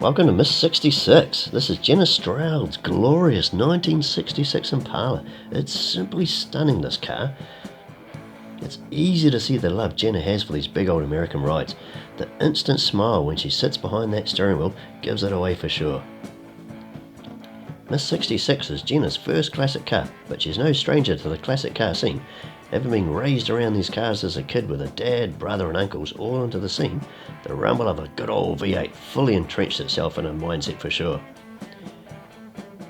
Welcome to Miss 66. This is Jenna Stroud's glorious 1966 Impala. It's simply stunning, this car. It's easy to see the love Jenna has for these big old American rides. The instant smile when she sits behind that steering wheel gives it away for sure. Miss 66 is Jenna's first classic car, but she's no stranger to the classic car scene. Having been raised around these cars as a kid with her dad, brother and uncles all into the scene, the rumble of a good old V8 fully entrenched itself in her mindset for sure.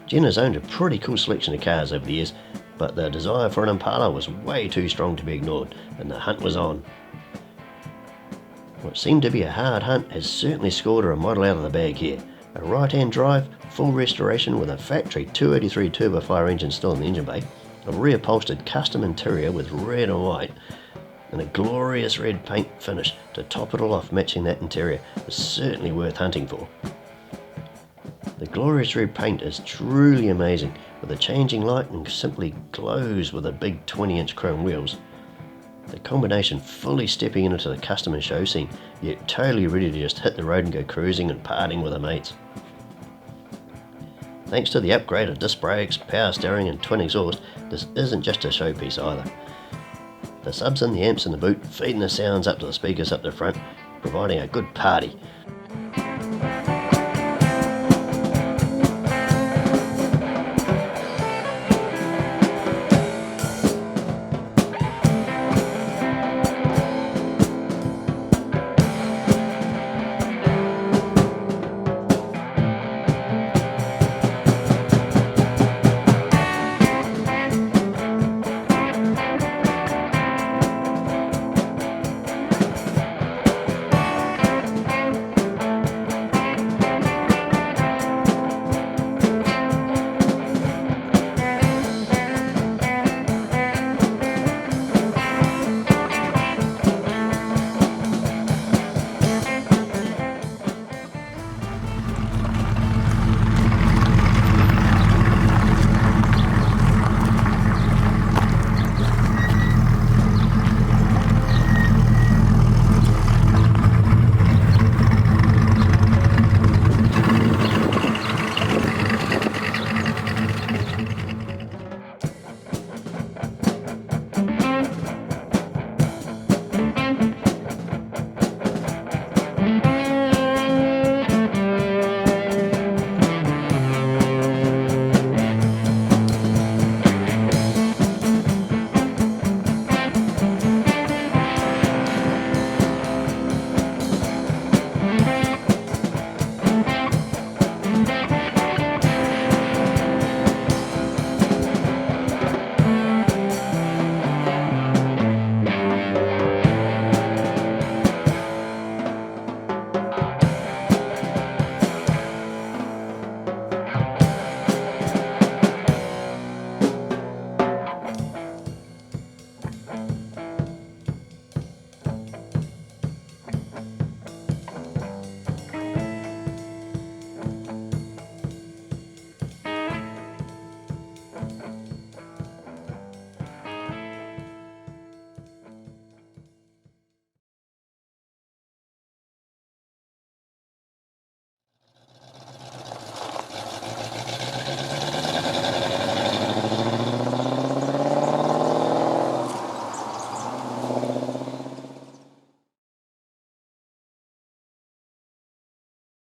Jenna's owned a pretty cool selection of cars over the years, but the desire for an Impala was way too strong to be ignored, and the hunt was on. What seemed to be a hard hunt has certainly scored her a model out of the bag here. A right-hand drive, full restoration with a factory 283 turbofire engine still in the engine bay, a reupholstered custom interior with red and white, and a glorious red paint finish to top it all off matching that interior is certainly worth hunting for. The glorious red paint is truly amazing, with a changing light and simply glows with the big 20-inch chrome wheels. The combination fully stepping into the customer show scene, yet totally ready to just hit the road and go cruising and partying with her mates. Thanks to the upgrade of disc brakes, power steering and twin exhaust, this isn't just a showpiece either. The subs and the amps in the boot feeding the sounds up to the speakers up the front, providing a good party,